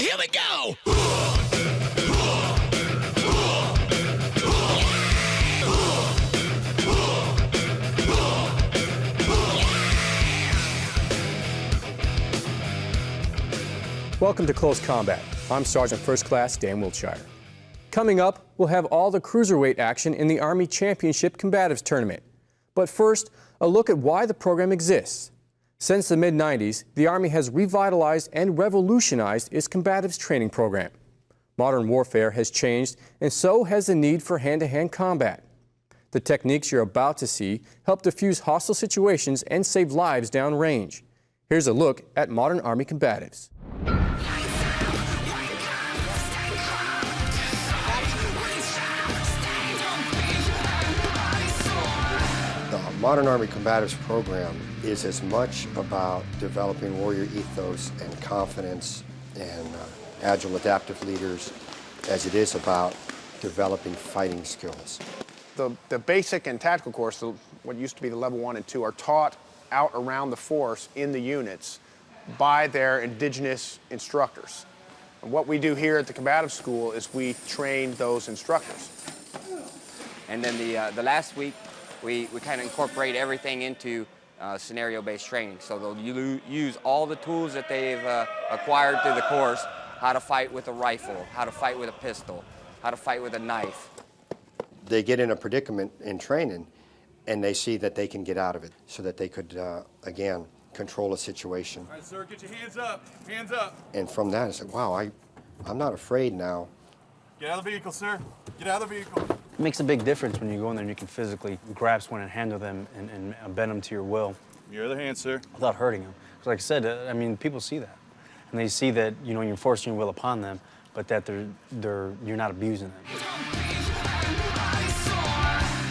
Here we go! Welcome to Close Combat. I'm Sergeant First Class Dan Wiltshire. Coming up, we'll have all the cruiserweight action in the Army Championship Combatives Tournament. But first, a look at why the program exists. Since the mid-90s, the Army has revitalized and revolutionized its combatives training program. Modern warfare has changed, and so has the need for hand-to-hand combat. The techniques you're about to see help defuse hostile situations and save lives downrange. Here's a look at modern Army combatives. The Modern Army Combatives program is as much about developing warrior ethos and confidence and agile adaptive leaders as it is about developing fighting skills. The basic and tactical course, what used to be the level 1 and 2, are taught out around the force in the units by their indigenous instructors. And what we do here at the combative school is we train those instructors. And then the last week, we kind of incorporate everything into scenario-based training. So they'll use all the tools that they've acquired through the course, how to fight with a rifle, how to fight with a pistol, how to fight with a knife. They get in a predicament in training, and they see that they can get out of it so that they could, again, control a situation. All right, sir, get your hands up. Hands up. And from that, I said, wow, I'm not afraid now. Get out of the vehicle, sir. Get out of the vehicle. It makes a big difference when you go in there and you can physically grab someone and handle them and bend them to your will. Your other hand, sir. Without hurting them. Because like I said, I mean, people see that. And they see that, you know, you're forcing your will upon them, but that you're not abusing them.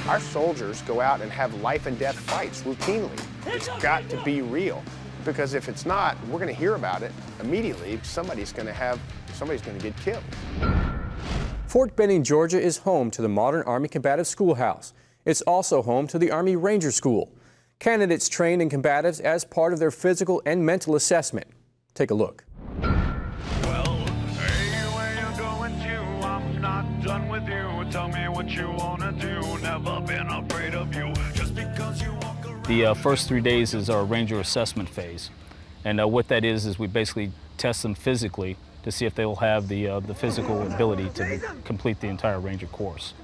Our soldiers go out and have life and death fights routinely. It's got to be real, because if it's not, we're going to hear about it immediately. Somebody's going to get killed. Fort Benning, Georgia is home to the modern Army Combative Schoolhouse. It's also home to the Army Ranger School. Candidates train in combatives as part of their physical and mental assessment. Take a look. Well, hey, where you going to? I'm not done with you. Tell me what you want to do. Never been afraid of you. Just because you walk around. The first 3 days is our Ranger assessment phase. And what that is we basically test them physically to see if they'll have the physical ability to complete the entire Ranger course.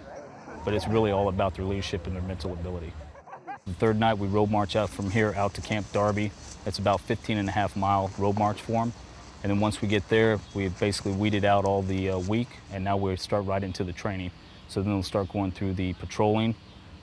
But it's really all about their leadership and their mental ability. The third night, we road march out from here out to Camp Darby. It's about 15.5-mile road march for them. And then once we get there, we basically weeded out all the week, and now we start right into the training. So then they'll start going through the patrolling.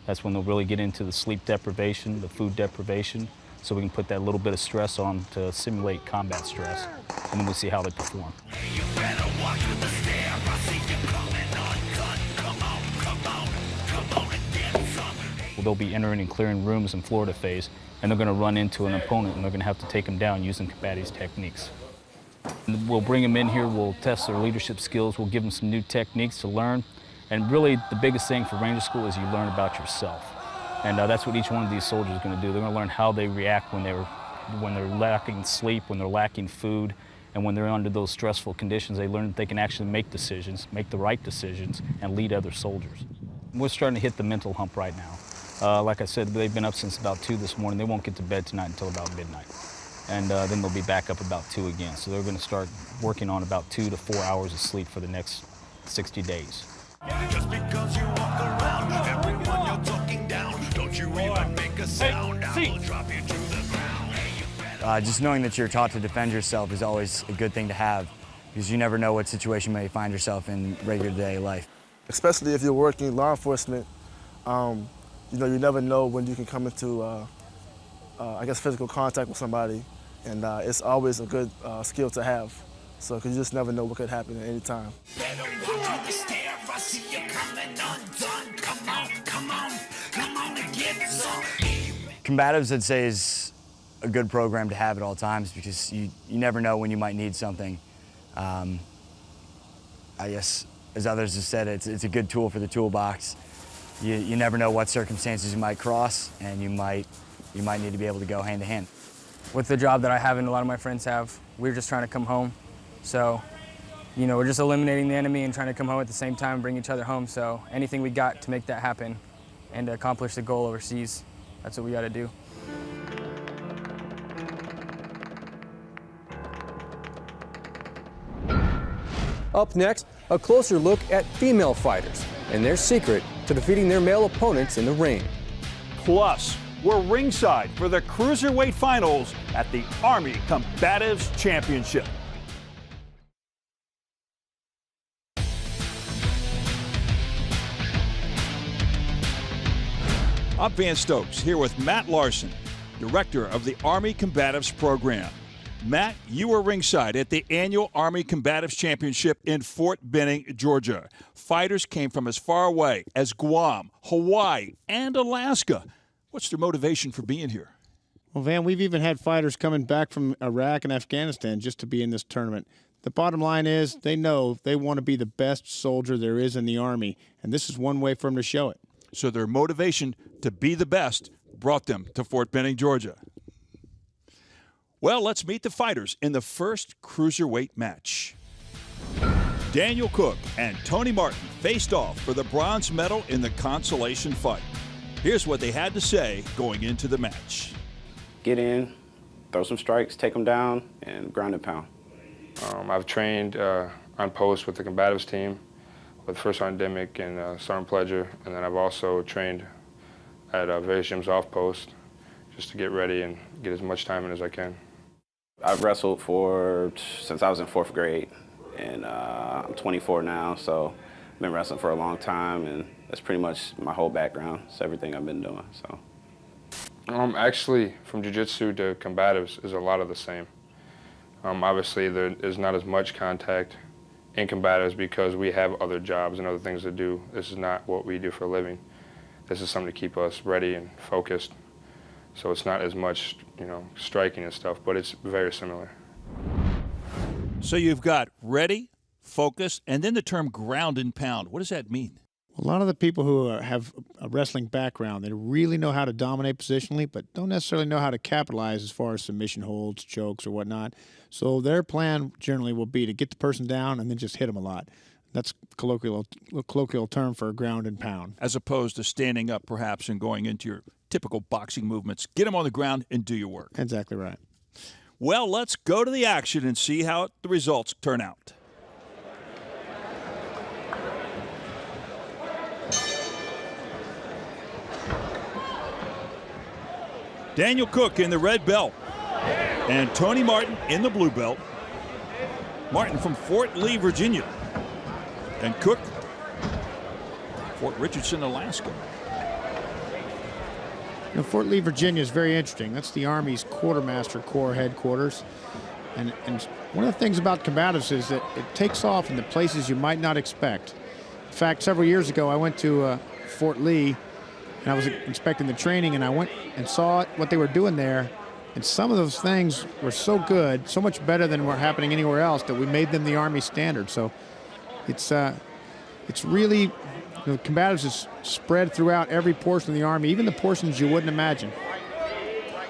That's when they'll really get into the sleep deprivation, the food deprivation, so we can put that little bit of stress on to simulate combat stress, and then we'll see how they perform. You better watch with the stare. I see you coming uncut. Come on and get some. Well, they'll be entering and clearing rooms in Florida phase, and they're going to run into an opponent, and they're going to have to take them down using combatives techniques. And we'll bring them in here, we'll test their leadership skills, we'll give them some new techniques to learn, and really the biggest thing for Ranger School is you learn about yourself. And that's what each one of these soldiers is going to do. They're going to learn how they react when they're lacking sleep, when they're lacking food, and when they're under those stressful conditions. They learn that they can actually make decisions, make the right decisions, and lead other soldiers. We're starting to hit the mental hump right now. Like I said, they've been up since about 2 this morning. They won't get to bed tonight until about midnight. And then they'll be back up about 2 again. So they're going to start working on about 2 to 4 hours of sleep for the next 60 days. Just because you walk around, everyone you're talking down, don't you even make a sound. I will drop you to the ground. Just knowing that you're taught to defend yourself is always a good thing to have, because you never know what situation you may find yourself in regular day life. Especially if you're working law enforcement, you know, you never know when you can come into, I guess, physical contact with somebody, and it's always a good skill to have. So, because you just never know what could happen at any time. Combatives, I'd say, is a good program to have at all times, because you never know when you might need something. I guess, as others have said, it's a good tool for the toolbox. You never know what circumstances you might cross, and you might need to be able to go hand to hand. With the job that I have and a lot of my friends have, we're just trying to come home. So you know, we're just eliminating the enemy and trying to come home at the same time and bring each other home. So anything we got to make that happen and to accomplish the goal overseas, that's what we got to do. Up next, a closer look at female fighters and their secret to defeating their male opponents in the ring. Plus, we're ringside for the Cruiserweight finals at the Army Combatives Championship. I'm Van Stokes, here with Matt Larson, Director of the Army Combatives Program. Matt, you were ringside at the annual Army Combatives Championship in Fort Benning, Georgia. Fighters came from as far away as Guam, Hawaii, and Alaska. What's their motivation for being here? Well, Van, we've even had fighters coming back from Iraq and Afghanistan just to be in this tournament. The bottom line is they know they want to be the best soldier there is in the Army, and this is one way for them to show it. So their motivation to be the best brought them to Fort Benning, Georgia. Well, let's meet the fighters in the first cruiserweight match. Daniel Cook and Tony Martin faced off for the bronze medal in the consolation fight. Here's what they had to say going into the match. Get in, throw some strikes, take them down, and ground and pound. I've trained on post with the combatives team, with First Sergeant Dimick and Sergeant Pledger, and then I've also trained at various gyms off post just to get ready and get as much time in as I can. I've wrestled since I was in 4th grade, and I'm 24 now, so I've been wrestling for a long time, and that's pretty much my whole background. It's everything I've been doing. So. Actually, from jiu-jitsu to combatives is a lot of the same. Obviously, there is not as much contact in combatives because we have other jobs and other things to do. This is not what we do for a living. This is something to keep us ready and focused. So it's not as much, striking and stuff, but it's very similar. So you've got ready, focus, and then the term ground and pound. What does that mean? A lot of the people who have a wrestling background, they really know how to dominate positionally, but don't necessarily know how to capitalize as far as submission holds, chokes, or whatnot. So their plan generally will be to get the person down and then just hit them a lot. That's colloquial term for ground and pound. As opposed to standing up, perhaps, and going into your typical boxing movements. Get them on the ground and do your work. Exactly right. Well, let's go to the action and see how the results turn out. Daniel Cook in the red belt and Tony Martin in the blue belt. Martin from Fort Lee, Virginia, and Cook, Fort Richardson, Alaska. Fort Lee, Virginia is very interesting. That's the Army's Quartermaster Corps headquarters. And one of the things about combatives is that it takes off in the places you might not expect. In fact, several years ago, I went to Fort Lee, and I was inspecting the training, and I went and saw what they were doing there. And some of those things were so good, so much better than were happening anywhere else, that we made them the Army standard. So it's really, combatives is spread throughout every portion of the Army, even the portions you wouldn't imagine.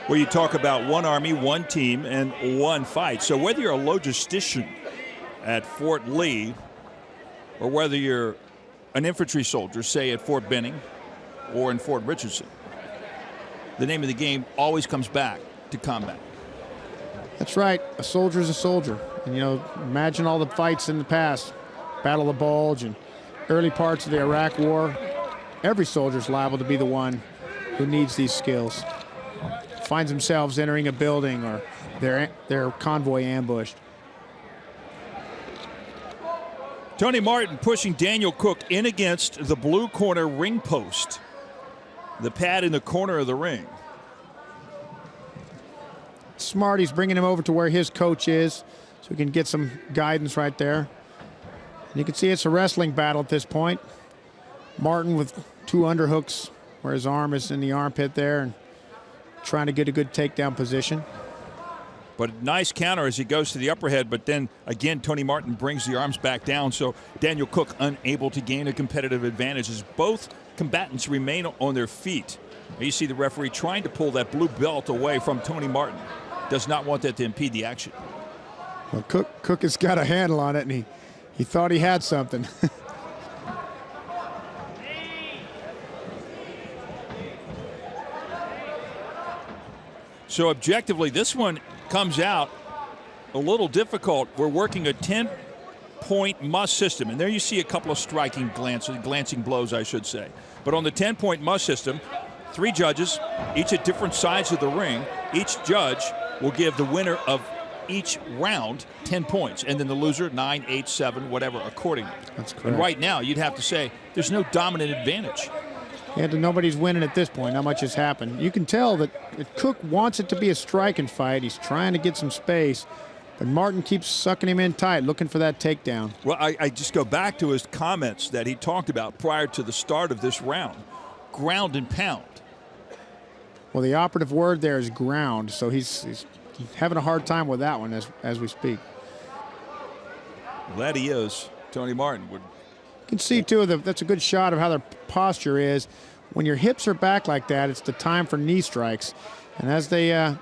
Well, you talk about one Army, one team, and one fight. So whether you're a logistician at Fort Lee or whether you're an infantry soldier, say at Fort Benning or in Fort Richardson, the name of the game always comes back to combat. That's right. A soldier is a soldier. And, imagine all the fights in the past, Battle of the Bulge and early parts of the Iraq War. Every soldier's liable to be the one who needs these skills. Finds themselves entering a building or their convoy ambushed. Tony Martin pushing Daniel Cook in against the blue corner ring post. The pad in the corner of the ring. Smart, he's bringing him over to where his coach is so he can get some guidance right there. And you can see it's a wrestling battle at this point. Martin with 2 underhooks where his arm is in the armpit there and trying to get a good takedown position. But nice counter as he goes to the upper head, but then again Tony Martin brings the arms back down, so Daniel Cook unable to gain a competitive advantage as both combatants remain on their feet. Now you see the referee trying to pull that blue belt away from Tony Martin. Does not want that to impede the action. Well, Cook has got a handle on it, and He thought he had something. So objectively, this one comes out a little difficult. We're working a 10-point must system, and there you see a couple of striking glancing blows, I should say. But on the 10-point must system, 3 judges, each at different sides of the ring. Each judge will give the winner of each round 10 points, and then the loser 9, 8, 7, whatever, accordingly. That's correct. And right now, you'd have to say there's no dominant advantage. Yeah, nobody's winning at this point. Not much has happened. You can tell that Cook wants it to be a striking fight. He's trying to get some space, but Martin keeps sucking him in tight, looking for that takedown. Well, I just go back to his comments that he talked about prior to the start of this round. Ground and pound. Well, the operative word there is ground, so he's having a hard time with that one as we speak. Well, that he is. Tony Martin would. You can see, too, that's a good shot of how their posture is. When your hips are back like that, it's the time for knee strikes. And as they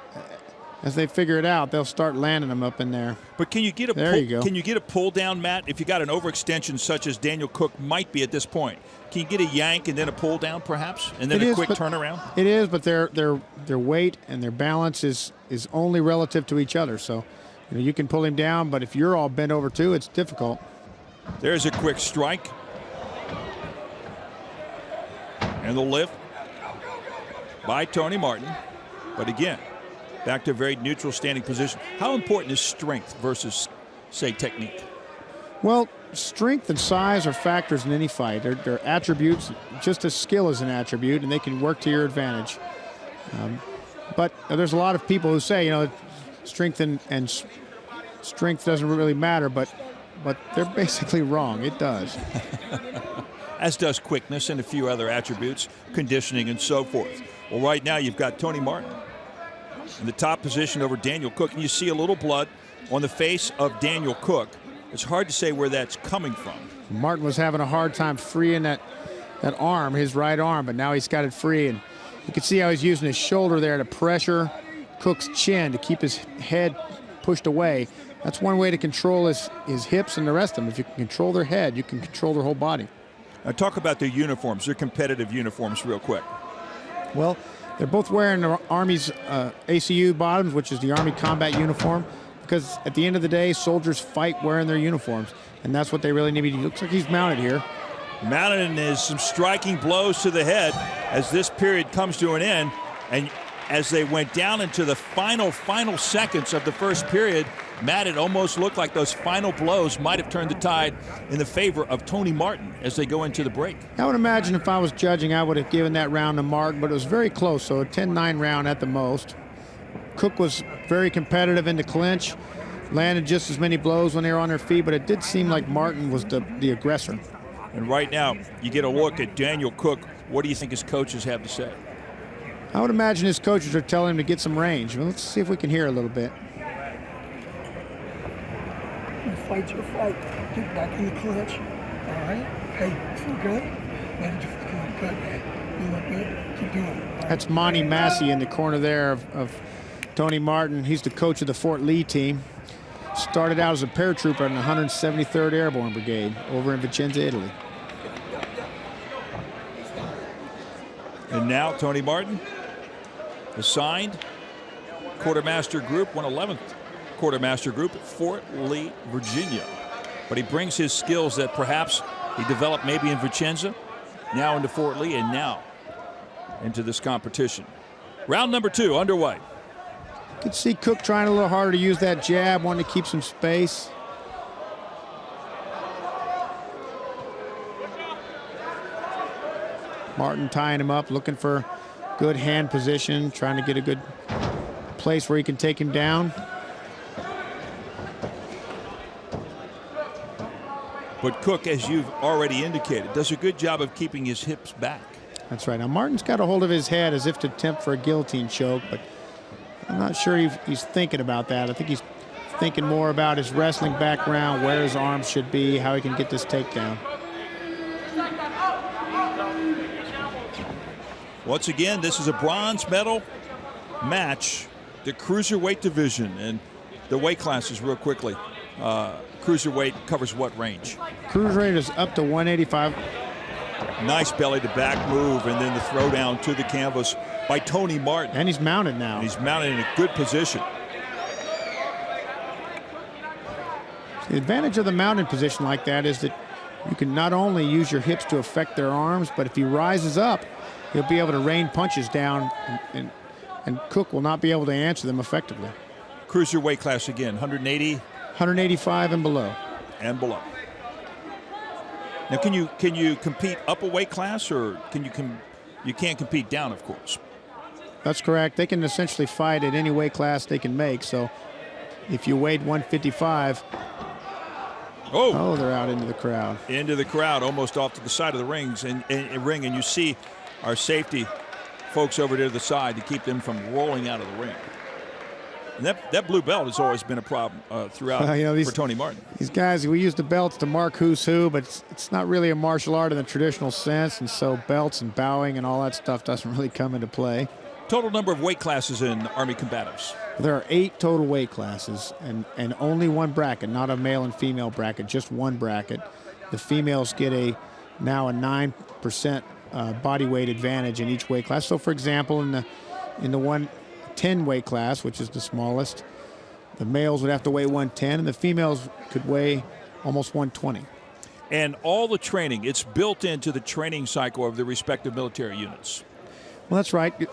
figure it out, they'll start landing them up in there. But can you get a Can you get a pull down, Matt, if you got an overextension such as Daniel Cook might be at this point? Can you get a yank and then a pull down, perhaps, and then a quick turnaround? It is, but their weight and their balance is only relative to each other. So you can pull him down, but if you're all bent over too, it's difficult. There's a quick strike. And the lift by Tony Martin. But again, back to a very neutral standing position. How important is strength versus, say, technique? Well, strength and size are factors in any fight. They're attributes, just as skill is an attribute, and they can work to your advantage. But there's a lot of people who say, strength and strength doesn't really matter, but they're basically wrong. It does. As does quickness and a few other attributes, conditioning and so forth. Well, right now you've got Tony Martin in the top position over Daniel Cook, and you see a little blood on the face of Daniel Cook. It's hard to say where that's coming from. Martin was having a hard time freeing that arm, his right arm, but now he's got it free, and you can see how he's using his shoulder there to pressure Cook's chin to keep his head pushed away. That's one way to control his hips and the rest of them. If you can control their head, you can control their whole body. Now talk about their uniforms, their competitive uniforms real quick. Well, they're both wearing the Army's ACU bottoms, which is the Army combat uniform, because at the end of the day, soldiers fight wearing their uniforms, and that's what they really need to do. Looks like he's mounted here. Mounted is some striking blows to the head as this period comes to an end, and as they went down into the final seconds of the first period, Matt, it almost looked like those final blows might have turned the tide in the favor of Tony Martin as they go into the break. I would imagine if I was judging, I would have given that round to Martin, but it was very close, so a 10-9 round at the most. Cook was very competitive in the clinch, landed just as many blows when they were on their feet, but it did seem like Martin was the aggressor. And right now, you get a look at Daniel Cook. What do you think his coaches have to say? I would imagine his coaches are telling him to get some range. Well, let's see if we can hear a little bit. Fight your fight. Get back in the clinch. All right? Hey, you feel good? Man, you feel good, man. You look good. Keep doing it. That's Monty Massey in the corner there of Tony Martin. He's the coach of the Fort Lee team. Started out as a paratrooper in the 173rd Airborne Brigade over in Vicenza, Italy. And now Tony Martin, assigned Quartermaster Group, 111th Quartermaster Group at Fort Lee, Virginia. But he brings his skills that perhaps he developed maybe in Vicenza, now into Fort Lee, and now into this competition. Round number 2 underway. You can see Cook trying a little harder to use that jab, wanting to keep some space. Martin tying him up, looking for good hand position, trying to get a good place where he can take him down. But Cook, as you've already indicated, does a good job of keeping his hips back. That's right. Now Martin's got a hold of his head as if to attempt for a guillotine choke, but I'm not sure he's thinking about that. I think he's thinking more about his wrestling background, where his arms should be, how he can get this takedown. Once again, this is a bronze medal match, the cruiserweight division, and the weight classes real quickly. cruiserweight covers what range? Cruiserweight is up to 185. Nice belly to back move, and then the throw down to the canvas by Tony Martin. And he's mounted now. And he's mounted in a good position. The advantage of the mounted position like that is that you can not only use your hips to affect their arms, but if he rises up, he'll be able to rain punches down, and Cook will not be able to answer them effectively. Cruiserweight class again, 180? 185 and below. And below. Now, can you compete up a weight class, or you can't compete down, of course? That's correct. They can essentially fight at any weight class they can make. So if you weighed 155, oh, they're out into the crowd. Into the crowd, almost off to the side of the ring, and you see our safety folks over to the side to keep them from rolling out of the ring. And that blue belt has always been a problem throughout for Tony Martin. These guys, we use the belts to mark who's who, but it's not really a martial art in the traditional sense, and so belts and bowing and all that stuff doesn't really come into play. Total number of weight classes in Army Combatives? There are 8 total weight classes, and only one bracket, not a male and female bracket, just one bracket. The females get now a 9% body weight advantage in each weight class. So, for example, in the 110 weight class, which is the smallest, the males would have to weigh 110, and the females could weigh almost 120. And all the training, it's built into the training cycle of the respective military units. Well, that's right. The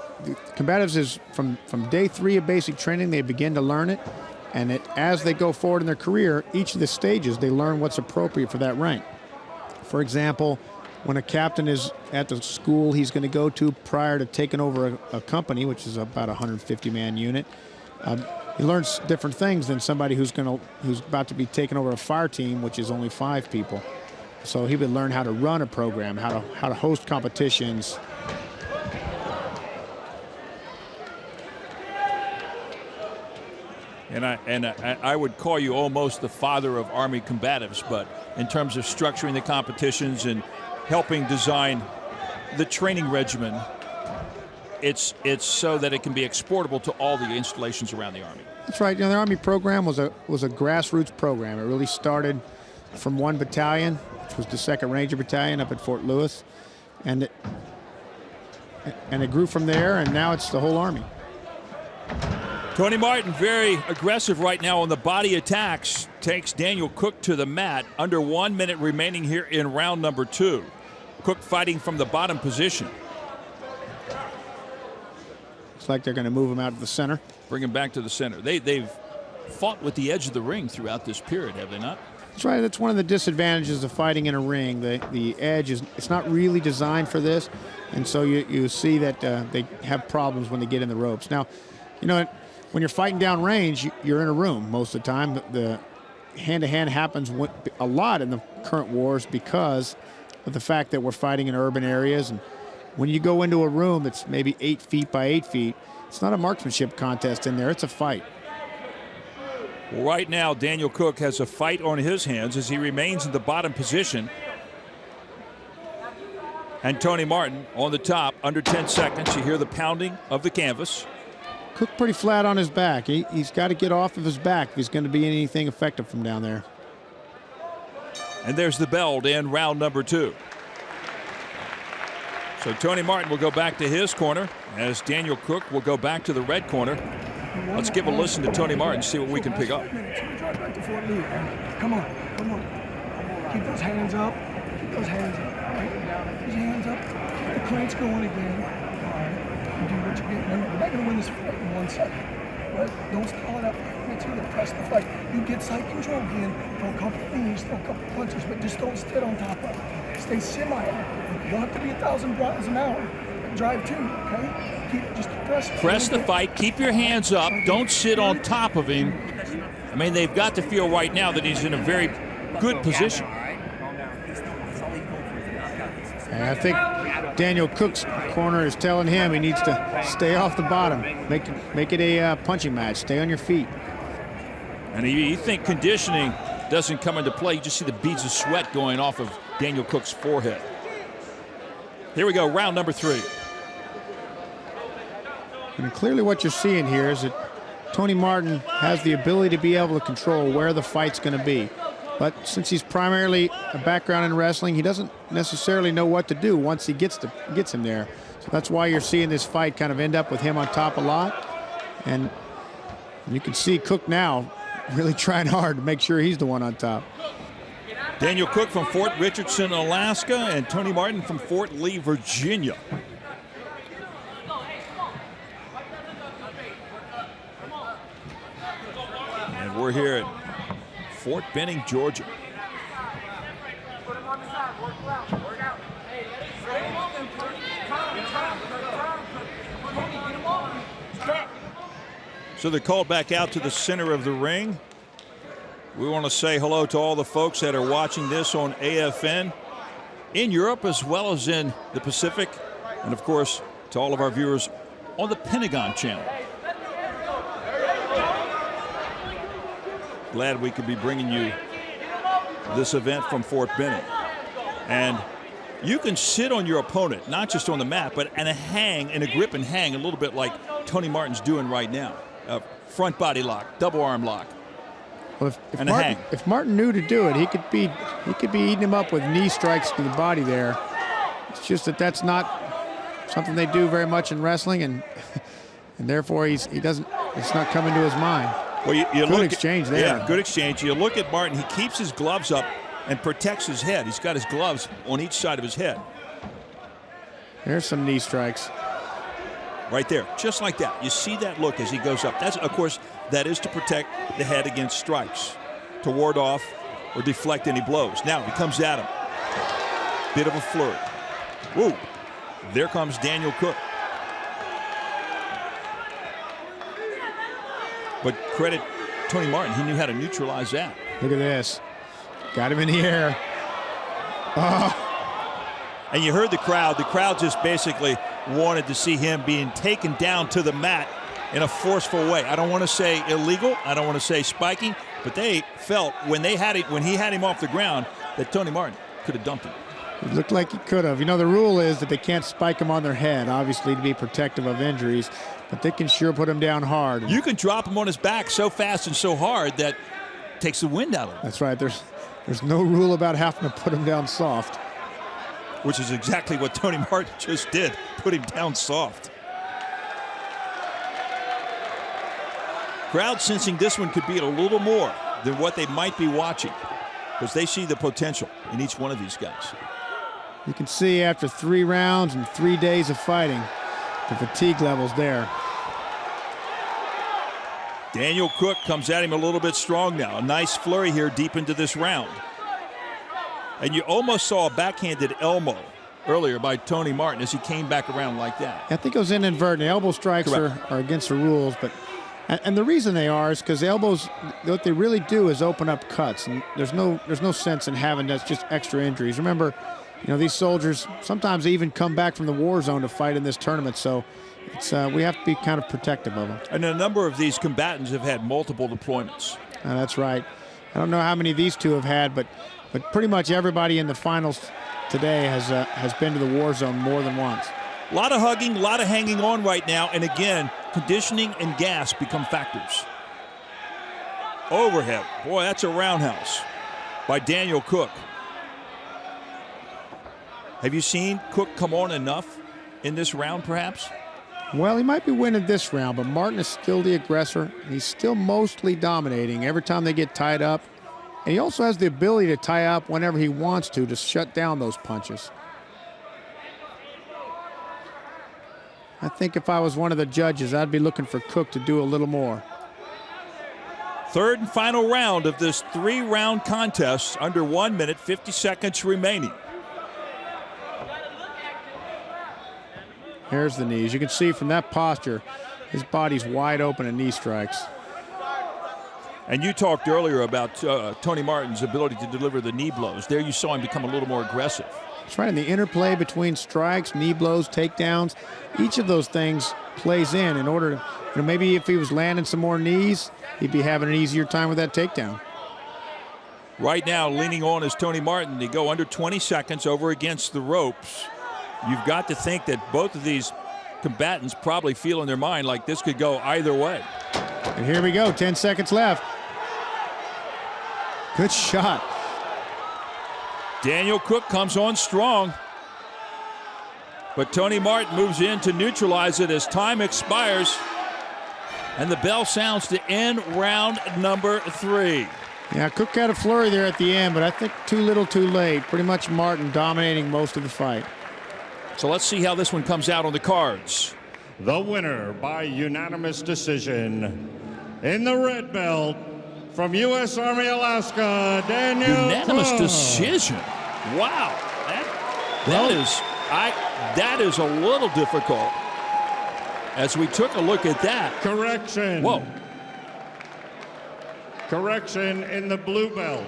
Combatives is from day 3 of basic training, they begin to learn it, and as they go forward in their career, each of the stages, they learn what's appropriate for that rank. For example, when a captain is at the school he's going to go to prior to taking over a company, which is about a 150-man unit, he learns different things than somebody who's about to be taking over a fire team, which is only 5 people. So he would learn how to run a program, how to host competitions. And I would call you almost the father of Army Combatives, but in terms of structuring the competitions and helping design the training regimen, it's so that it can be exportable to all the installations around the Army. That's right. The Army program was a grassroots program. It really started from one battalion, which was the 2nd Ranger Battalion up at Fort Lewis, and it grew from there, and now it's the whole Army. Tony Martin, very aggressive right now on the body attacks, takes Daniel Cook to the mat. Under 1 minute remaining here in round number 2. Cook fighting from the bottom position. Looks like they're going to move him out to the center. Bring him back to the center. They've fought with the edge of the ring throughout this period, have they not? That's right. That's one of the disadvantages of fighting in a ring. The edge it's not really designed for this, and so you see that they have problems when they get in the ropes. Now, when you're fighting down range, you're in a room most of the time. The hand-to-hand happens a lot in the current wars because of the fact that we're fighting in urban areas. And when you go into a room that's maybe 8 feet by 8 feet, it's not a marksmanship contest in there, it's a fight. Right now, Daniel Cook has a fight on his hands as he remains in the bottom position. And Tony Martin on the top, under 10 seconds. You hear the pounding of the canvas. Cook pretty flat on his back. He's got to get off of his back if he's going to be anything effective from down there. And there's the bell to end round number 2. So Tony Martin will go back to his corner as Daniel Cook will go back to the red corner. Let's give a listen to Tony Martin, see what we can pick up. Come on. Keep those hands up. Keep those hands up. Right? Keep your hands up. Keep the cranks going again. All right. You do what you get. Remember, we're not going to win this fight in 1 second. Right? Don't stall it out. Make sure you press the fight. You get side control again. Throw a couple things, throw a couple punches, but just don't sit on top of it. Stay semi-active. You don't have to be 1,000 miles an hour. Drive too, okay? Just press the fight. Keep your hands up. Don't sit on top of him. I mean, they've got to feel right now that he's in a very good position. And I think Daniel Cook's corner is telling him he needs to stay off the bottom. Make it a punching match. Stay on your feet. And you think conditioning doesn't come into play. You just see the beads of sweat going off of Daniel Cook's forehead. Here we go, round number 3. And clearly what you're seeing here is that Tony Martin has the ability to be able to control where the fight's going to be. But since he's primarily a background in wrestling, he doesn't necessarily know what to do once he gets him there. So that's why you're seeing this fight kind of end up with him on top a lot. And you can see Cook now really trying hard to make sure he's the one on top. Daniel Cook from Fort Richardson, Alaska, and Tony Martin from Fort Lee, Virginia. And we're here at Fort Benning, Georgia. So they're called back out to the center of the ring. We want to say hello to all the folks that are watching this on AFN in Europe as well as in the Pacific, and of course to all of our viewers on the Pentagon Channel. Glad we could be bringing you this event from Fort Benning. And you can sit on your opponent, not just on the mat, but in a grip and hang, a little bit like Tony Martin's doing right now. Front body lock, double arm lock. Well, if Martin knew to do it, he could be eating him up with knee strikes to the body there. It's just that that's not something they do very much in wrestling, and therefore it's not coming to his mind. Well, you good look exchange there. Yeah, good exchange. You look at Martin, he keeps his gloves up and protects his head. He's got his gloves on each side of his head. There's some knee strikes. Right there, just like that. You see that look as he goes up. That's, of course, that is to protect the head against strikes, to ward off or deflect any blows. Now he comes at him. Bit of a flurry. Woo! There comes Daniel Cook. But credit Tony Martin, he knew how to neutralize that. Look at this. Got him in the air. Oh. And you heard the crowd. The crowd just basically wanted to see him being taken down to the mat in a forceful way. I don't want to say illegal. I don't want to say spiking, but they felt when he had him off the ground that Tony Martin could have dumped him. It looked like he could have. You know, the rule is that they can't spike him on their head, obviously to be protective of injuries, but they can sure put him down hard. You can drop him on his back so fast and so hard that takes the wind out of him. That's right. There's no rule about having to put him down soft. Which is exactly what Tony Martin just did, put him down soft. Crowd sensing this one could be a little more than what they might be watching, because they see the potential in each one of these guys. You can see after 3 rounds and 3 days of fighting, the fatigue level's there. Daniel Cook comes at him a little bit strong now. A nice flurry here deep into this round. And you almost saw a backhanded elbow earlier by Tony Martin as he came back around like that. I think it was inadvertent. Elbow strikes are against the rules, but and the reason they are is because elbows, what they really do is open up cuts, and there's no sense in having that's just extra injuries. Remember, you know, these soldiers sometimes they even come back from the war zone to fight in this tournament, so it's we have to be kind of protective of them. And a number of these combatants have had multiple deployments. That's right. I don't know how many these two have had, but pretty much everybody in the finals today has been to the war zone more than once. A lot of hugging, a lot of hanging on right now, and again, conditioning and gas become factors. Overhead. Boy, that's a roundhouse by Daniel Cook. Have you seen Cook come on enough in this round, perhaps? Well, he might be winning this round, but Martin is still the aggressor. He's still mostly dominating every time they get tied up. And he also has the ability to tie up whenever he wants to shut down those punches. I think if I was one of the judges, I'd be looking for Cook to do a little more. Third and final round of this 3-round contest, under 1 minute, 50 seconds remaining. Here's the knees. You can see from that posture, his body's wide open in knee strikes. And you talked earlier about Tony Martin's ability to deliver the knee blows. There you saw him become a little more aggressive. That's right, and the interplay between strikes, knee blows, takedowns, each of those things plays in order to, you know, maybe if he was landing some more knees, he'd be having an easier time with that takedown. Right now, leaning on is Tony Martin. They go under 20 seconds over against the ropes. You've got to think that both of these combatants probably feel in their mind like this could go either way. And here we go, 10 seconds left. Good shot. Daniel Cook comes on strong. But Tony Martin moves in to neutralize it as time expires. And the bell sounds to end round number 3. Yeah, Cook had a flurry there at the end, but I think too little too late. Pretty much Martin dominating most of the fight. So let's see how this one comes out on the cards. The winner by unanimous decision in the red belt from U.S. Army Alaska, Daniel Unanimous Cook. decision. Wow. That is a little difficult. As we took a look at that. Correction. Whoa. Correction in the blue belt.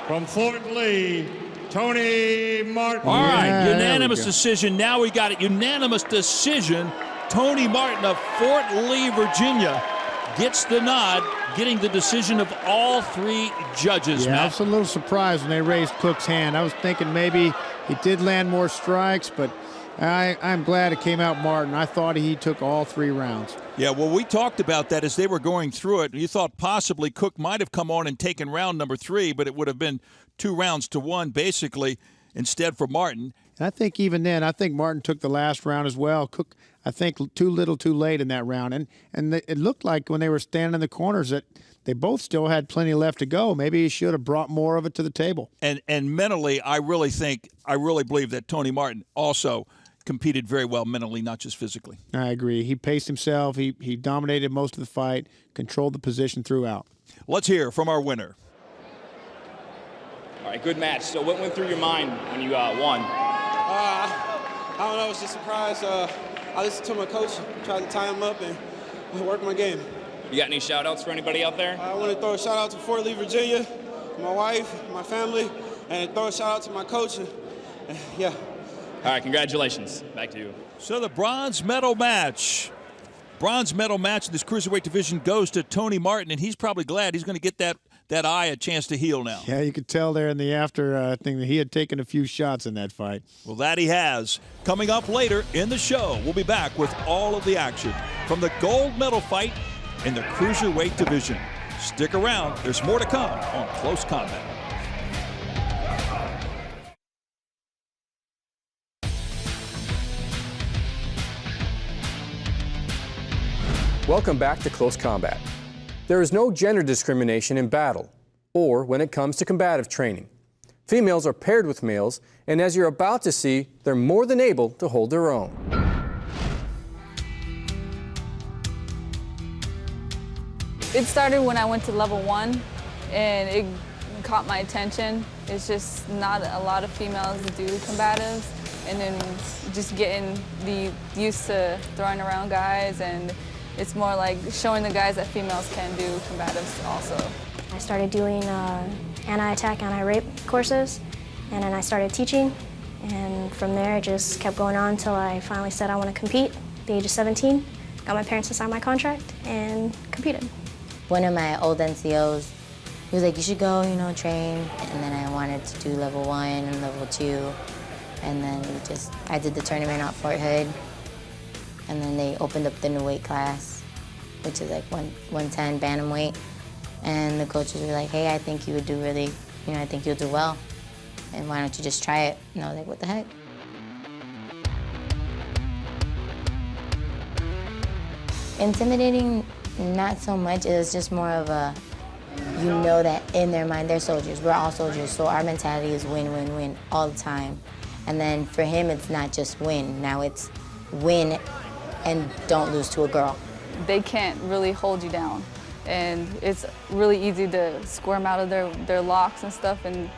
From Fort Lee, Tony Martin. All right, unanimous decision. Now we got it. Unanimous decision. Tony Martin of Fort Lee, Virginia, gets the nod, getting the decision of all 3 judges. Yeah, I was a little surprised when they raised Cook's hand. I was thinking maybe he did land more strikes, but I'm glad it came out Martin. I thought he took all 3 rounds. Yeah, well, we talked about that as they were going through it. You thought possibly Cook might have come on and taken round number 3, but it would have been 2 rounds to 1, basically, instead for Martin. And I think even then, I think Martin took the last round as well. Cook, I think, too little too late in that round. And it looked like when they were standing in the corners that they both still had plenty left to go. Maybe he should have brought more of it to the table. And mentally, I really believe that Tony Martin also competed very well mentally, not just physically. I agree. He paced himself. He dominated most of the fight, controlled the position throughout. Let's hear from our winner. All right, good match. So what went through your mind when you won? I don't know. I was just surprised. I listened to my coach, tried to tie him up and work my game. You got any shout-outs for anybody out there? I want to throw a shout-out to Fort Lee, Virginia, my wife, my family, and throw a shout-out to my coach. Yeah. All right, congratulations. Back to you. So the bronze medal match in this cruiserweight division goes to Tony Martin, and he's probably glad he's going to get that eye a chance to heal now. Yeah, you could tell there in the after thing that he had taken a few shots in that fight. Well, that he has. Coming up later in the show, we'll be back with all of the action from the gold medal fight in the cruiserweight division. Stick around. There's more to come on Close Combat. Welcome back to Close Combat. There is no gender discrimination in battle or when it comes to combative training. Females are paired with males, and as you're about to see, they're more than able to hold their own. It started when I went to level 1, and it caught my attention. It's just not a lot of females that do combatives, and then just getting used to throwing around guys, and it's more like showing the guys that females can do combatives also. I started doing anti-attack, anti-rape courses, and then I started teaching, and from there it just kept going on until I finally said I want to compete at the age of 17, got my parents to sign my contract, and competed. One of my old NCOs, he was like, you should go, train, and then I wanted to do level 1 and level 2, and then I did the tournament at Fort Hood, and then they opened up the new weight class, which is like 110 bantamweight. And the coaches were like, hey, I think you would do really, I think you'll do well. And why don't you just try it? And I was like, what the heck? Intimidating, not so much. It was just more of a, that in their mind, they're soldiers. We're all soldiers, so our mentality is win, win, win all the time. And then for him, it's not just win. Now it's win and don't lose to a girl. They can't really hold you down, and it's really easy to squirm out of their locks and stuff, and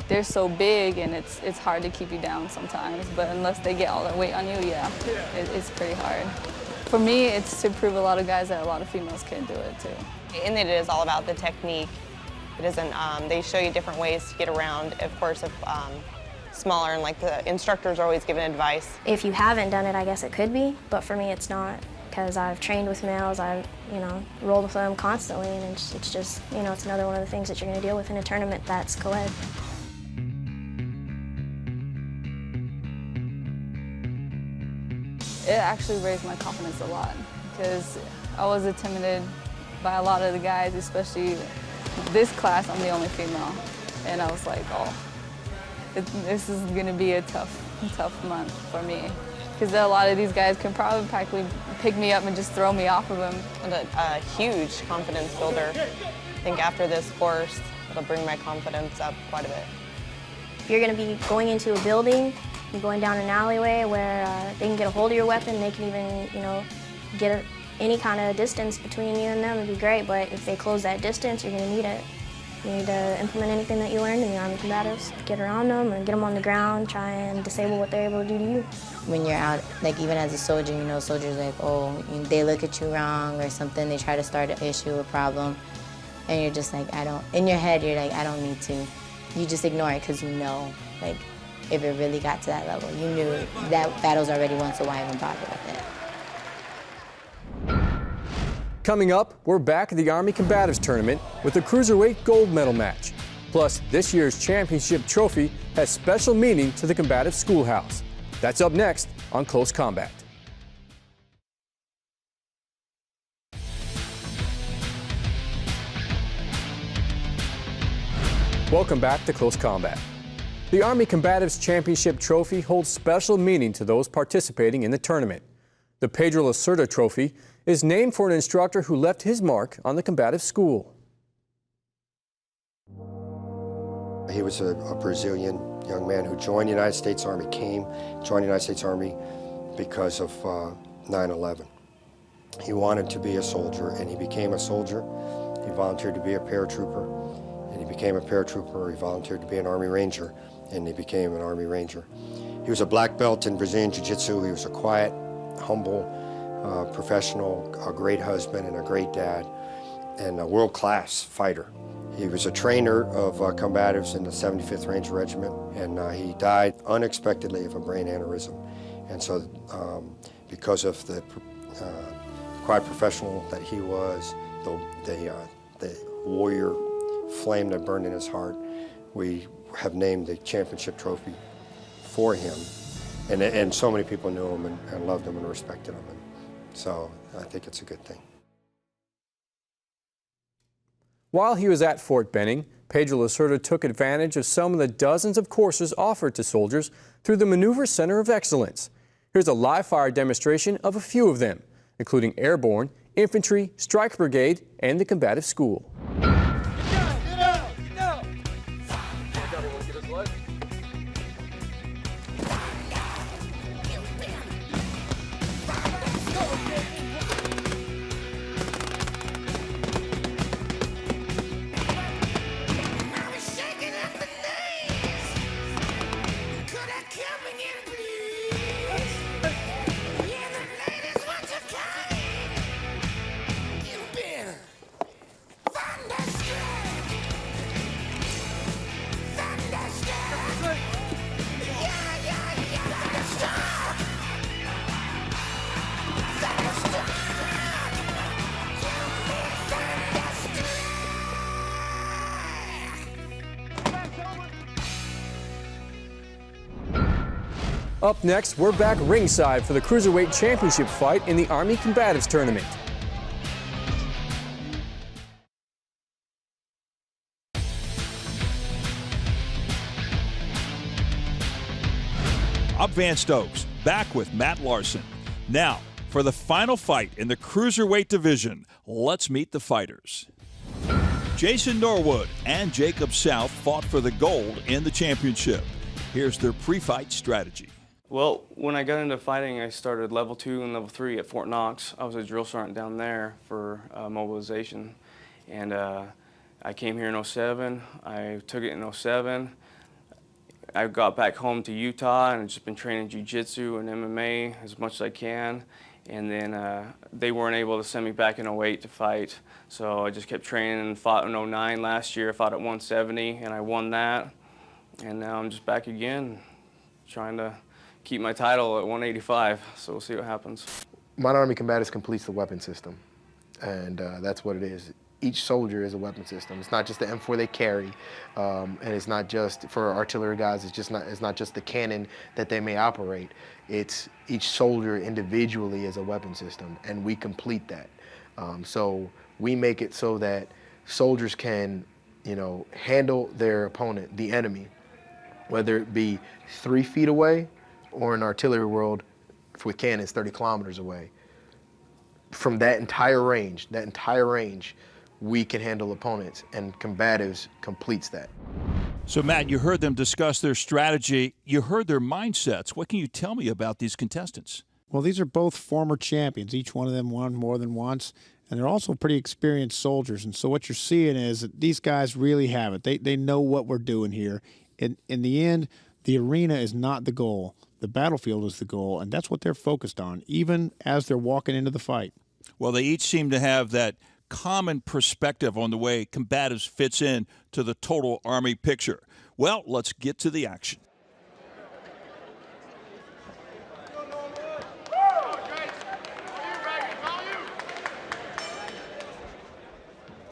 they're so big, and it's hard to keep you down sometimes, but unless they get all their weight on you, yeah, it's pretty hard. For me, it's to prove a lot of guys that a lot of females can do it too. And it is all about the technique. It isn't, they show you different ways to get around. Of course, if smaller, and like the instructors are always giving advice. If you haven't done it, I guess it could be, but for me it's not, because I've trained with males, I've rolled with them constantly, and it's just, it's another one of the things that you're going to deal with in a tournament that's co-ed. It actually raised my confidence a lot, because I was intimidated by a lot of the guys, especially this class. I'm the only female, and I was like, oh, this is gonna be a tough month for me, because a lot of these guys can probably practically pick me up and just throw me off of them. And a huge confidence builder. I think after this course, it'll bring my confidence up quite a bit. You're going to be going into a building, you're going down an alleyway where they can get a hold of your weapon. They can even, you know, get any kind of distance between you and them. It'd be great, but if they close that distance, you're going to need it. You need to implement anything that you learned in the Army Combatives. Get around them or get them on the ground, try and disable what they're able to do to you. When you're out, like even as a soldier, you know, soldiers like, oh, they look at you wrong or something, they try to start an issue, a problem, and you're just like, in your head, you're like, I don't need to. You just ignore it because you know, like, if it really got to that level, you knew that battle's already won, so why even bother with it? Coming up, we're back at the Army Combatives Tournament with the Cruiserweight gold medal match. Plus, this year's championship trophy has special meaning to the Combative Schoolhouse. That's up next on Close Combat. Welcome back to Close Combat. The Army Combatives Championship trophy holds special meaning to those participating in the tournament. The Pedro Lacerda Trophy is named for an instructor who left his mark on the combative school. He was a Brazilian young man who joined the United States Army, joined the United States Army because of 9/11. He wanted to be a soldier, and he became a soldier. He volunteered to be a paratrooper, and he became a paratrooper. He volunteered to be an Army Ranger, and he became an Army Ranger. He was a black belt in Brazilian Jiu-Jitsu. He was a quiet, humble, professional, a great husband and a great dad, and a world-class fighter. He was a trainer of combatives in the 75th Ranger Regiment, and he died unexpectedly of a brain aneurysm. And so because of the quiet professional that he was, the warrior flame that burned in his heart, we have named the championship trophy for him. And so many people knew him and loved him and respected him. And so I think it's a good thing. While he was at Fort Benning, Pedro Lacerda took advantage of some of the dozens of courses offered to soldiers through the Maneuver Center of Excellence. Here's a live-fire demonstration of a few of them, including airborne, infantry, strike brigade, and the combative school. Up next, we're back ringside for the Cruiserweight Championship fight in the Army Combatives Tournament. I'm Van Stokes, back with Matt Larson. Now, for the final fight in the Cruiserweight division, let's meet the fighters. Jason Norwood and Jacob South fought for the gold in the championship. Here's their pre-fight strategy. Well, when I got into fighting, I started level 2 and level 3 at Fort Knox. I was a drill sergeant down there for mobilization. And I came here in 07. I took it in 07. I got back home to Utah and I've just been training jiu-jitsu and MMA as much as I can. And then they weren't able to send me back in 08 to fight. So I just kept training and fought in 09 last year. I fought at 170 and I won that. And now I'm just back again, trying to keep my title at 185, so we'll see what happens. Modern Army Combatives completes the weapon system, and that's what it is. Each soldier is a weapon system. It's not just the M4 they carry, and it's not just for artillery guys. It's not just the cannon that they may operate. It's each soldier individually is a weapon system, and we complete that. So we make it so that soldiers can, handle their opponent, the enemy, whether it be 3 feet away or in artillery world with cannons 30 kilometers away. From that entire range, we can handle opponents, and Combatives completes that. So, Matt, you heard them discuss their strategy. You heard their mindsets. What can you tell me about these contestants? Well, these are both former champions. Each one of them won more than once, and they're also pretty experienced soldiers. And so what you're seeing is that these guys really have it. They know what we're doing here. In the end, the arena is not the goal. The battlefield is the goal, and that's what they're focused on, even as they're walking into the fight. Well, they each seem to have that common perspective on the way Combatives fits in to the total Army picture. Well, let's get to the action.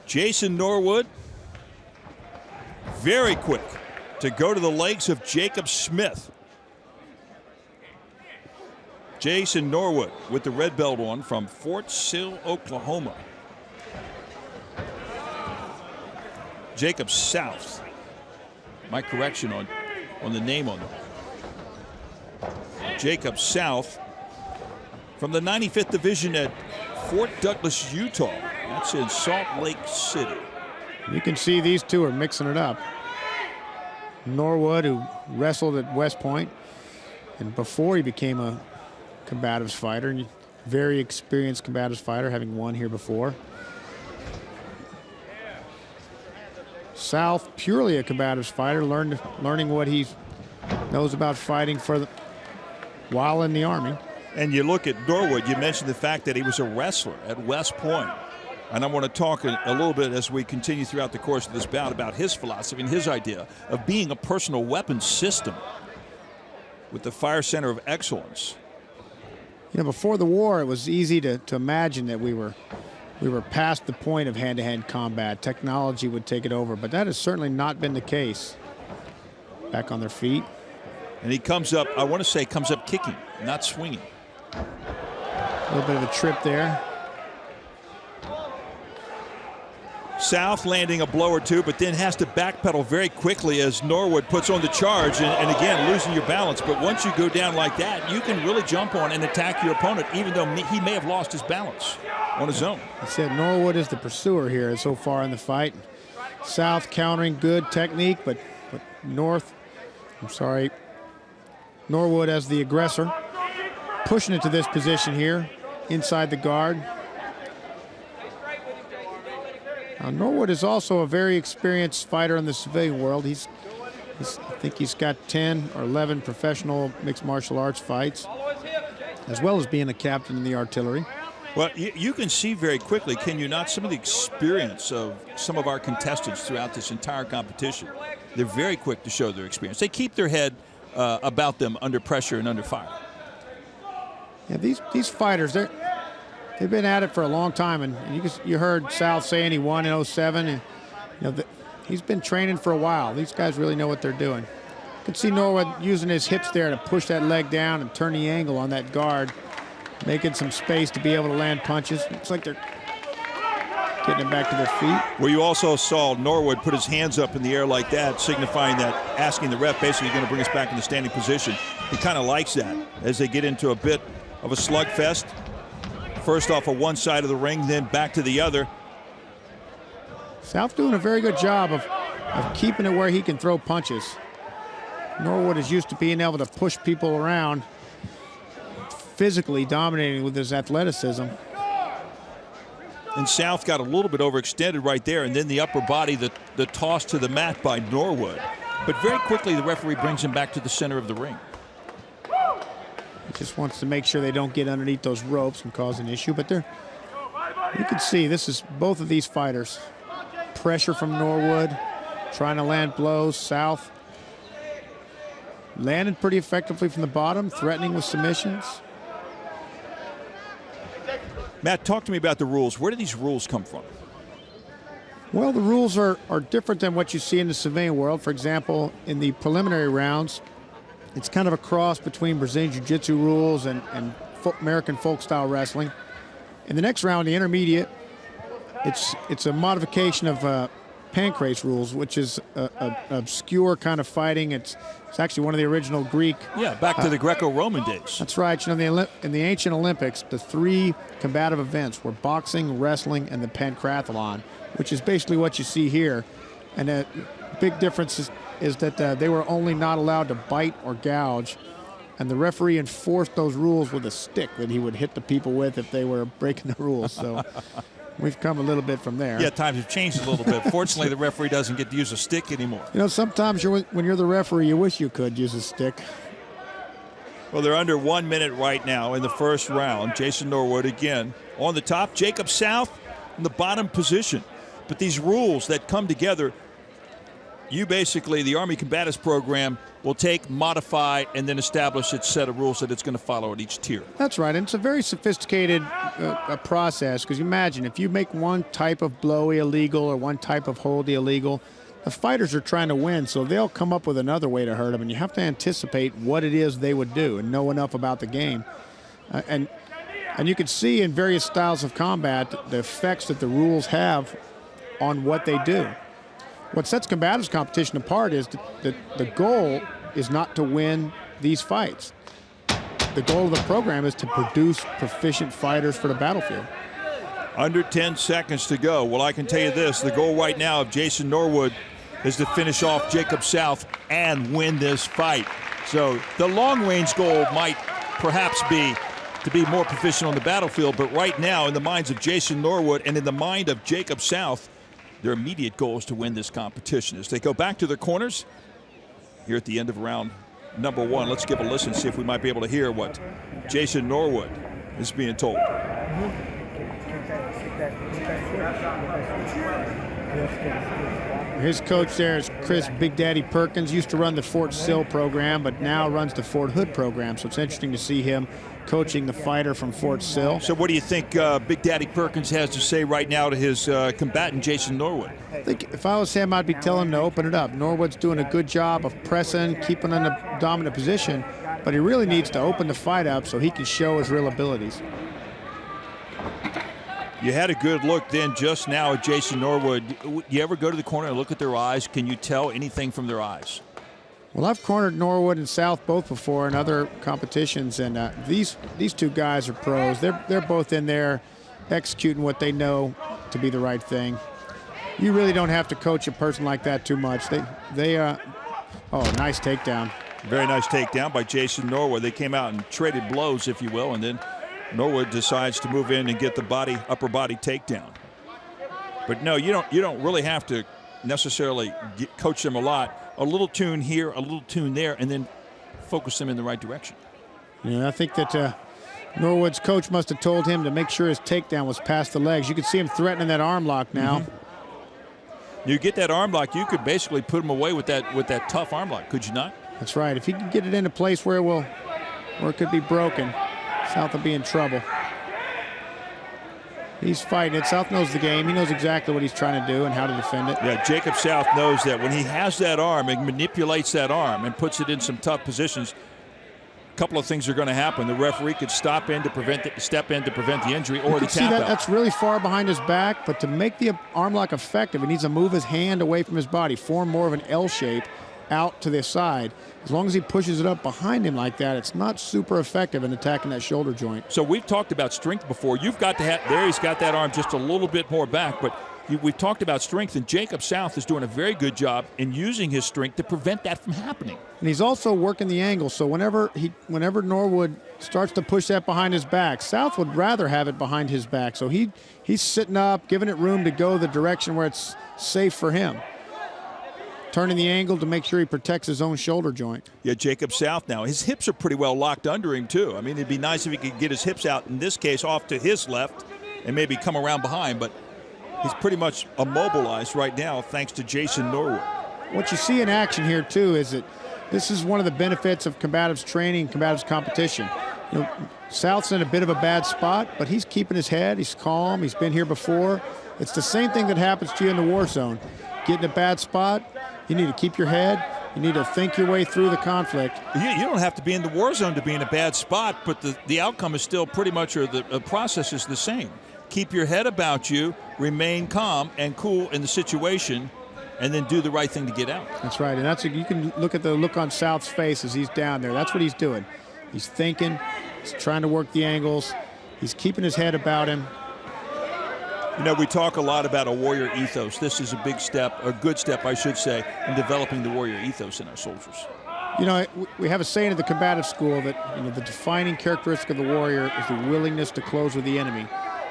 Jason Norwood, very quick to go to the legs of Jacob Smith. Jason Norwood with the red belt on from Fort Sill, Oklahoma. Jacob South. My correction on the name on them. Jacob South from the 95th Division at Fort Douglas, Utah. That's in Salt Lake City. You can see these two are mixing it up. Norwood, who wrestled at West Point, and before he became a Combatives fighter, and very experienced Combatives fighter, having won here before. South, purely a Combatives fighter, learning what he knows about fighting while in the Army. And you look at Norwood, you mentioned the fact that he was a wrestler at West Point. And I want to talk a little bit as we continue throughout the course of this bout about his philosophy and his idea of being a personal weapons system with the Fire Center of Excellence. Before the war, it was easy to imagine that we were past the point of hand-to-hand combat. Technology would take it over, but that has certainly not been the case. Back on their feet. And he comes up, I want to say, comes up kicking, not swinging. A little bit of a trip there. South landing a blow or two, but then has to backpedal very quickly as Norwood puts on the charge, and again, losing your balance. But once you go down like that, you can really jump on and attack your opponent, even though he may have lost his balance on his own. I said Norwood is the pursuer here so far in the fight. South countering, good technique, but Norwood as the aggressor, pushing it to this position here, inside the guard. Now, Norwood is also a very experienced fighter in the civilian world. I think he's got 10 or 11 professional mixed martial arts fights, as well as being a captain in the artillery. Well, you can see very quickly, can you not, some of the experience of some of our contestants throughout this entire competition. They're very quick to show their experience. They keep their head about them under pressure and under fire. Yeah, these fighters, they've been at it for a long time, and you heard South saying he won in 07, and he's been training for a while. These guys really know what they're doing. You can see Norwood using his hips there to push that leg down and turn the angle on that guard, making some space to be able to land punches. Looks like they're getting them back to their feet. Well, you also saw Norwood put his hands up in the air like that, signifying that, asking the ref basically going to bring us back in the standing position. He kind of likes that as they get into a bit of a slugfest. First off of one side of the ring, then back to the other. South doing a very good job of keeping it where he can throw punches. Norwood is used to being able to push people around, physically dominating with his athleticism. And South got a little bit overextended right there, and then the upper body, the toss to the mat by Norwood. But very quickly, the referee brings him back to the center of the ring. He just wants to make sure they don't get underneath those ropes and cause an issue. But you can see this is both of these fighters. Pressure from Norwood, trying to land blows. South landed pretty effectively from the bottom, threatening with submissions. Matt, talk to me about the rules. Where do these rules come from? Well, the rules are different than what you see in the civilian world. For example, in the preliminary rounds, it's kind of a cross between Brazilian Jiu-Jitsu rules and American folk-style wrestling. In the next round, the intermediate, It's a modification of Pancrase rules, which is a obscure kind of fighting. It's actually one of the original Greek. Yeah, back to the Greco-Roman days. That's right. You know, in the ancient Olympics, the 3 combative events were boxing, wrestling, and the pancrathlon, which is basically what you see here. And the big difference is that they were only not allowed to bite or gouge, and the referee enforced those rules with a stick that he would hit the people with if they were breaking the rules. So we've come a little bit from there. Yeah, times have changed a little bit. Fortunately, the referee doesn't get to use a stick anymore. You know, sometimes when you're the referee, you wish you could use a stick. Well, they're under 1 minute right now in the first round. Jason Norwood again on the top. Jacob South in the bottom position. But these rules that come together, you basically, the Army Combatives program, will take, modify, and then establish its set of rules that it's going to follow at each tier. That's right, and it's a very sophisticated process, because you imagine if you make one type of blow illegal or one type of hold illegal, the fighters are trying to win, so they'll come up with another way to hurt them, and you have to anticipate what it is they would do and know enough about the game. And you can see in various styles of combat the effects that the rules have on what they do. What sets combatives competition apart is that the goal is not to win these fights. The goal of the program is to produce proficient fighters for the battlefield. Under 10 seconds to go. Well, I can tell you this, the goal right now of Jason Norwood is to finish off Jacob South and win this fight. So the long-range goal might perhaps be to be more proficient on the battlefield, but right now in the minds of Jason Norwood and in the mind of Jacob South, their immediate goal is to win this competition. As they go back to their corners here at the end of round number 1, let's give a listen, see if we might be able to hear what Jason Norwood is being told. His coach there is Chris Big Daddy Perkins. Used to run the Fort Sill program, but now runs the Fort Hood program. So it's interesting to see him coaching the fighter from Fort Sill. So what do you think Big Daddy Perkins has to say right now to his combatant, Jason Norwood? I think if I was him, I'd be telling him to open it up. Norwood's doing a good job of pressing, keeping in a dominant position, but he really needs to open the fight up so he can show his real abilities. You had a good look then just now at Jason Norwood. You ever go to the corner and look at their eyes? Can you tell anything from their eyes? Well, I've cornered Norwood and South both before in other competitions, and these two guys are pros. They're both in there executing what they know to be the right thing. You really don't have to coach a person like that too much. Oh, nice takedown. Very nice takedown by Jason Norwood. They came out and traded blows, if you will, and then Norwood decides to move in and get the upper body takedown. But no, you don't really have to necessarily coach them a lot. A little tune here, a little tune there, and then focus them in the right direction. Yeah, I think that Norwood's coach must have told him to make sure his takedown was past the legs. You can see him threatening that arm lock now. Mm-hmm. You get that arm lock, you could basically put him away with that tough arm lock, could you not? That's right. If he can get it in a place where it could be broken, South will be in trouble. He's fighting it. South knows the game. He knows exactly what he's trying to do and how to defend it. Yeah, Jacob South knows that when he has that arm and manipulates that arm and puts it in some tough positions, a couple of things are going to happen. The referee could step in to prevent the injury or the tap out. That's really far behind his back, but to make the arm lock effective, he needs to move his hand away from his body, form more of an L shape out to the side. As long as he pushes it up behind him like that, it's not super effective in attacking that shoulder joint. So we've talked about strength before. You've got to have, there he's got that arm just a little bit more back, but we've talked about strength, and Jacob South is doing a very good job in using his strength to prevent that from happening. And he's also working the angle, so whenever Norwood starts to push that behind his back, South would rather have it behind his back. So he's sitting up, giving it room to go the direction where it's safe for him. Turning the angle to make sure he protects his own shoulder joint. Yeah, Jacob South now. His hips are pretty well locked under him, too. I mean, it'd be nice if he could get his hips out, in this case, off to his left and maybe come around behind, but he's pretty much immobilized right now thanks to Jason Norwood. What you see in action here, too, is that this is one of the benefits of combatives training, combatives competition. You know, South's in a bit of a bad spot, but he's keeping his head. He's calm. He's been here before. It's the same thing that happens to you in the war zone. Get in a bad spot, you need to keep your head. You need to think your way through the conflict. You don't have to be in the war zone to be in a bad spot, but the outcome is still pretty much, or the process is the same. keep your head about you, remain calm and cool in the situation, and then do the right thing to get out. That's right, and you can look at the look on South's face as he's down there. That's what he's doing. He's thinking, he's trying to work the angles, he's keeping his head about him. You know, we talk a lot about a warrior ethos. This is a big step, a good step, I should say, in developing the warrior ethos in our soldiers. You know, we have a saying at the combative school that, you know, the defining characteristic of the warrior is the willingness to close with the enemy.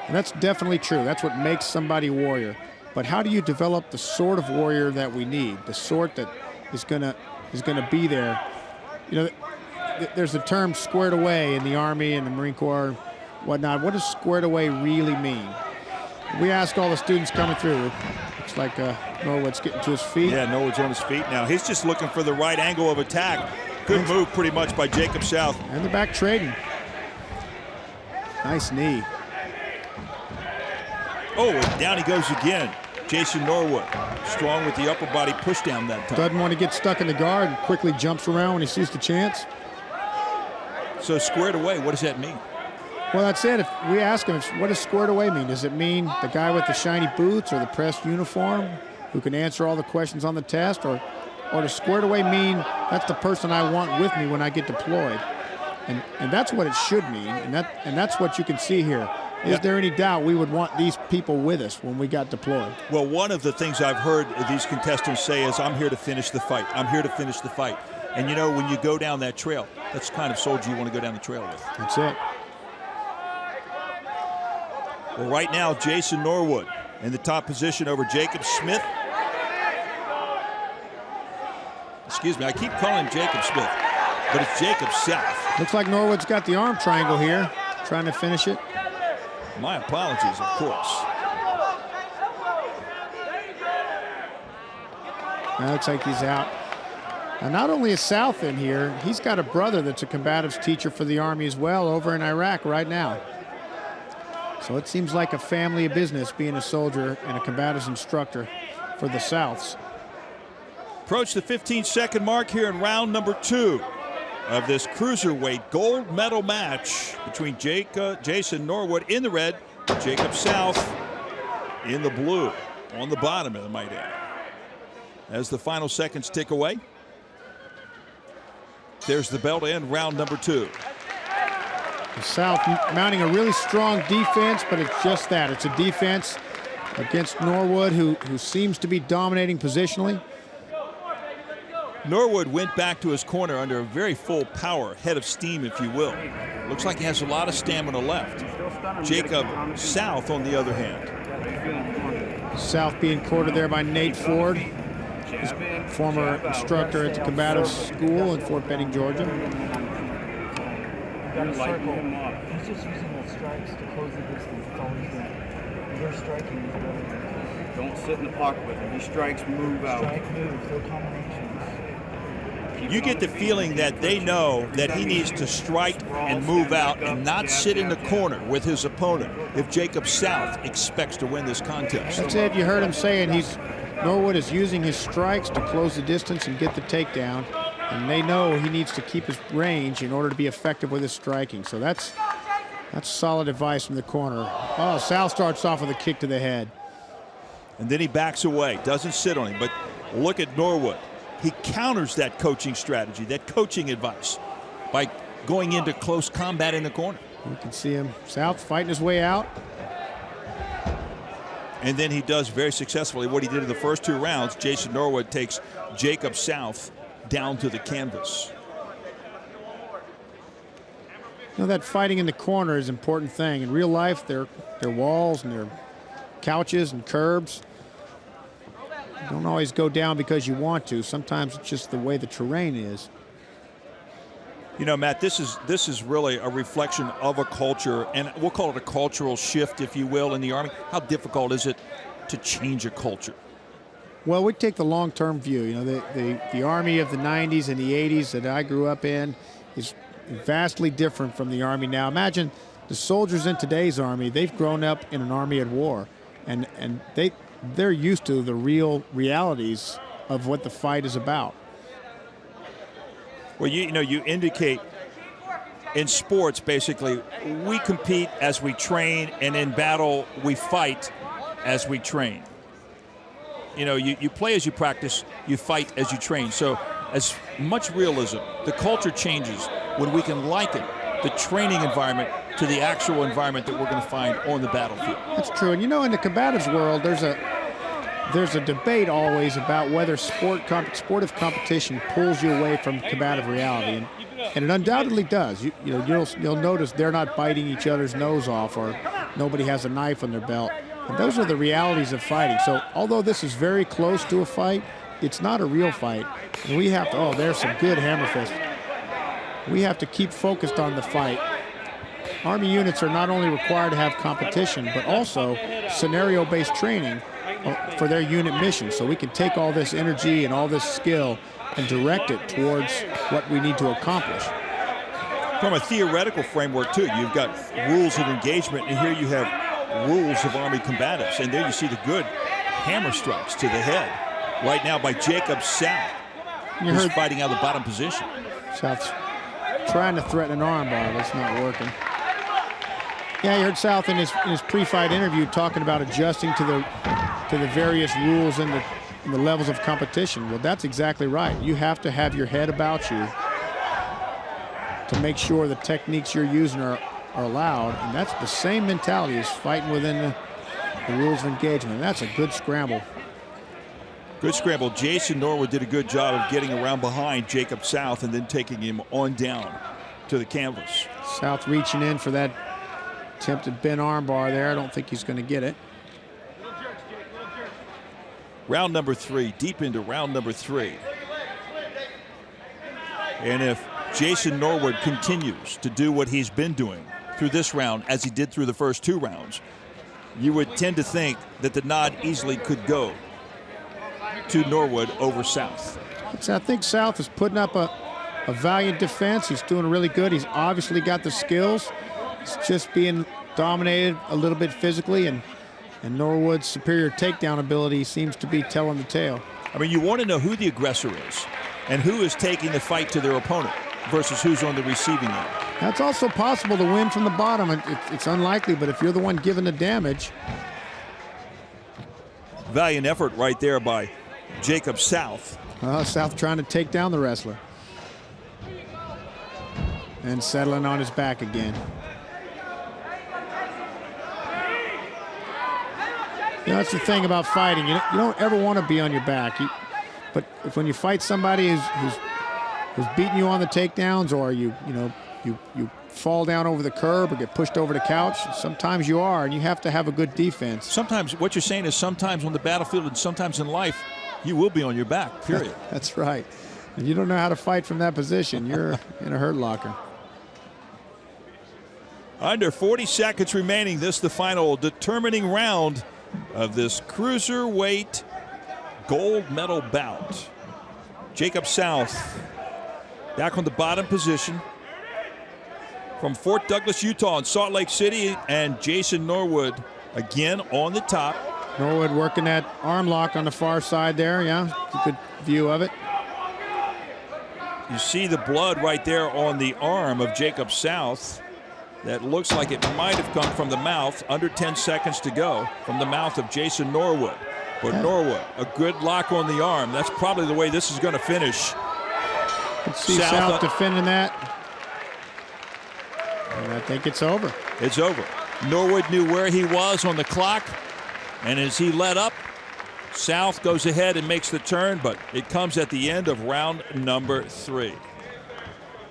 And that's definitely true. That's what makes somebody a warrior. But how do you develop the sort of warrior that we need, the sort that is gonna be there? You know, there's the term squared away in the Army and the Marine Corps, whatnot. What does squared away really mean? We ask all the students coming through. Looks like Norwood's getting to his feet. Yeah, Norwood's on his feet now. He's just looking for the right angle of attack. Good move pretty much by Jacob South. And they're back trading. Nice knee. Oh, and down he goes again. Jason Norwood, strong with the upper body push down that time. Doesn't want to get stuck in the guard and quickly jumps around when he sees the chance. So squared away, what does that mean? Well, that's it. If we ask him, what does squared away mean? Does it mean the guy with the shiny boots or the pressed uniform who can answer all the questions on the test? Or does squared away mean that's the person I want with me when I get deployed? And that's what it should mean, and that's what you can see here. Is there any doubt we would want these people with us when we got deployed? Well, one of the things I've heard these contestants say is, I'm here to finish the fight. I'm here to finish the fight. And you know, when you go down that trail, that's the kind of soldier you want to go down the trail with. That's it. Well, right now, Jason Norwood in the top position over Jacob Smith. Excuse me, I keep calling him Jacob Smith, but it's Jacob South. Looks like Norwood's got the arm triangle here, trying to finish it. My apologies, of course. That looks like he's out. And not only is South in here, he's got a brother that's a combatives teacher for the Army as well over in Iraq right now. So it seems like a family business being a soldier and a combatives instructor for the Souths. Approach the 15-second mark here in round number 2 of this cruiserweight gold medal match between Jason Norwood in the red, Jacob South in the blue on the bottom, I might add. As the final seconds tick away, there's the bell to end round number 2. The South mounting a really strong defense, but it's just that. It's a defense against Norwood, who seems to be dominating positionally. Norwood went back to his corner under a very full power, head of steam, if you will. Looks like he has a lot of stamina left. Jacob South, on the other hand. South being quartered there by Nate Ford, his former instructor at the combatives school in Fort Benning, Georgia. He's just using the strikes to close the distance. That's all he's doing. They're striking. He's doing. Don't sit in the pocket with him. He strikes, move out. Strike, move, no combinations. You get the feeling that they know that he needs to strike and move out and not sit in the corner with his opponent if Jacob South expects to win this contest. That's it. You heard him saying Norwood is using his strikes to close the distance and get the takedown. And they know he needs to keep his range in order to be effective with his striking. So that's solid advice from the corner. Oh, South starts off with a kick to the head. And then he backs away, doesn't sit on him. But look at Norwood. He counters that coaching strategy, that coaching advice, by going into close combat in the corner. You can see him, South fighting his way out. And then he does very successfully what he did in the first 2 rounds. Jason Norwood takes Jacob South down to the canvas. You know, that fighting in the corner is an important thing. In real life, they're walls and they're couches and curbs. You don't always go down because you want to. Sometimes it's just the way the terrain is. You know, Matt, this is really a reflection of a culture, and we'll call it a cultural shift, if you will, in the Army. How difficult is it to change a culture? Well, we take the long-term view. You know, the Army of the 90s and the 80s that I grew up in is vastly different from the Army now. Imagine the soldiers in today's Army, they've grown up in an Army at war, and they're used to the real realities of what the fight is about. Well, you indicate in sports, basically, we compete as we train, and in battle, we fight as we train. You know, you play as you practice, you fight as you train. So as much realism, the culture changes when we can liken the training environment to the actual environment that we're going to find on the battlefield. That's true. And you know, in the combatives world, there's a debate always about whether sportive competition pulls you away from combative reality, and it undoubtedly does. You'll notice they're not biting each other's nose off, or nobody has a knife on their belt. And those are the realities of fighting. So although this is very close to a fight, it's not a real fight. And we have to, oh, there's some good hammer fist. We have to keep focused on the fight. Army units are not only required to have competition, but also scenario-based training for their unit mission. So we can take all this energy and all this skill and direct it towards what we need to accomplish. From a theoretical framework, too, you've got rules of engagement, and here you have rules of Army combatives. And there you see the good hammer strikes to the head right now by Jacob South, who's fighting out of the bottom position. South's trying to threaten an armbar, but it's not working. Yeah, you heard South in his pre-fight interview talking about adjusting to the various rules and the levels of competition. Well, that's exactly right. You have to have your head about you to make sure the techniques you're using are allowed, and that's the same mentality as fighting within the rules of engagement. That's a good scramble. Good scramble. Jason Norwood did a good job of getting around behind Jacob South and then taking him on down to the canvas. South reaching in for that attempted bent armbar there. I don't think he's going to get it. Round number 3, deep into round number 3. And if Jason Norwood continues to do what he's been doing through this round, as he did through the first 2 rounds, you would tend to think that the nod easily could go to Norwood over South. I think South is putting up a valiant defense. He's doing really good. He's obviously got the skills. It's just being dominated a little bit physically, and Norwood's superior takedown ability seems to be telling the tale. I mean, you want to know who the aggressor is and who is taking the fight to their opponent versus who's on the receiving end. That's also possible to win from the bottom. It's unlikely, but if you're the one giving the damage. Valiant effort right there by Jacob South. South trying to take down the wrestler. And settling on his back again. You know, that's the thing about fighting. You don't ever want to be on your back. But when you fight somebody who's beating you on the takedowns, or you fall down over the curb or get pushed over the couch, sometimes you are, and you have to have a good defense. Sometimes what you're saying is sometimes on the battlefield and sometimes in life, you will be on your back, period. That's right. If you don't know how to fight from that position, you're in a hurt locker. Under 40 seconds remaining, this the final determining round of this cruiserweight gold medal bout. Jacob South back on the bottom position from Fort Douglas, Utah, and Salt Lake City, and Jason Norwood again on the top. Norwood working that arm lock on the far side there. Yeah, good view of it. You see the blood right there on the arm of Jacob South. That looks like it might have come from the mouth. Under 10 seconds to go from the mouth of Jason Norwood. But Norwood, a good lock on the arm. That's probably the way this is going to finish. Let's see South defending that. And I think it's over. It's over. Norwood knew where he was on the clock. And as he let up, South goes ahead and makes the turn, but it comes at the end of round number 3.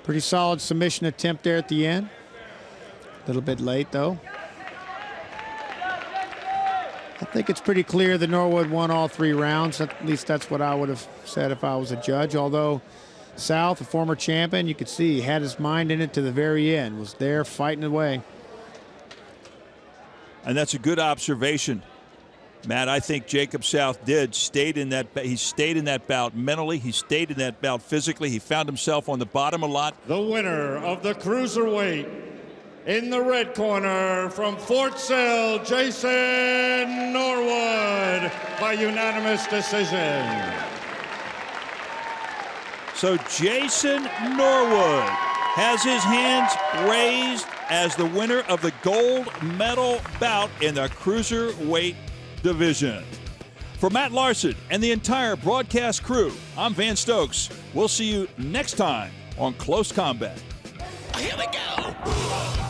Pretty solid submission attempt there at the end. A little bit late, though. I think it's pretty clear that Norwood won all 3 rounds. At least that's what I would have said if I was a judge. Although South, a former champion, you could see he had his mind in it to the very end. Was there fighting away. And that's a good observation, Matt. I think Jacob South stayed in that bout mentally. He stayed in that bout physically. He found himself on the bottom a lot. The winner of the cruiserweight, in the red corner from Fort Sill, Jason Norwood by unanimous decision. So Jason Norwood has his hands raised as the winner of the gold medal bout in the cruiserweight division. For Matt Larson and the entire broadcast crew, I'm Van Stokes. We'll see you next time on Close Combat. Here we go.